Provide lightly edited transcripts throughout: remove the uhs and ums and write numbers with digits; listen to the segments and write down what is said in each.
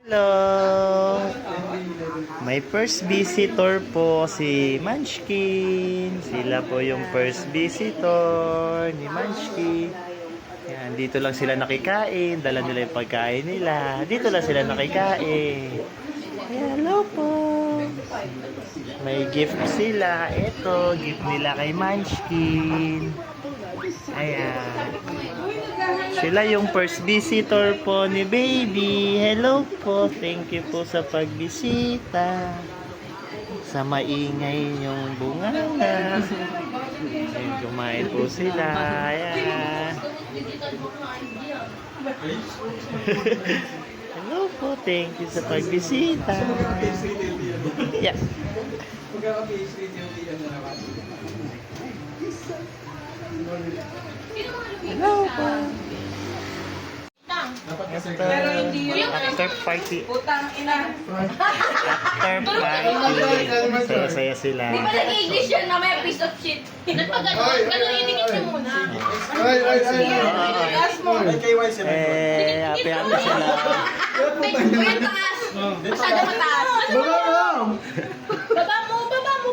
Hello! May first visitor po si Munchkin. Sila po yung first visitor ni Munchkin. Yan, dito lang sila nakikain. Dala nila yung pagkain nila. Dito lang sila nakikain. Hello po! May gift sila. Ito, gift nila kay Munchkin. Ayan. Sila yung first visitor po ni baby. Hello po. Thank you po sa pagbisita. Sa maingay yung bunganga. Ayun, kumain po sila. Ayan. Hello po. Thank you sa pagbisita. Yeah. Hello po. After party. After party. Saya-saya sila. Di ba nag-English yan? Mamaya piece of shit. Ganun inikit niyo muna. Taas mo. Happy sila. May taas. Masyado mataas. Baba mo.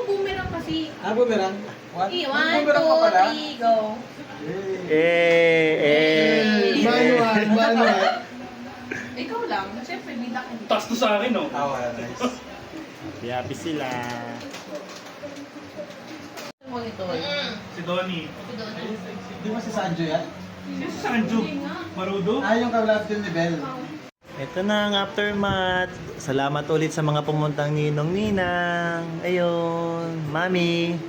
Boomerang kasi. Boomerang? What? 1, 2, 3, go. Manual. Ikaw lang. Siyempre, bida ka. Taas to sa akin, no? Nice. Happy sila. Monitor. Si Donnie. Di ba si Sanjo yan? Si Sanju. Marudo. Yung kaulab din ni Bel. Ito na ang aftermath. Salamat ulit sa mga pumuntang ninong-ninang. Ayun, mami.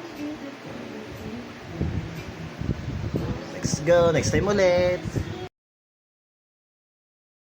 Let's go. Next time ulit.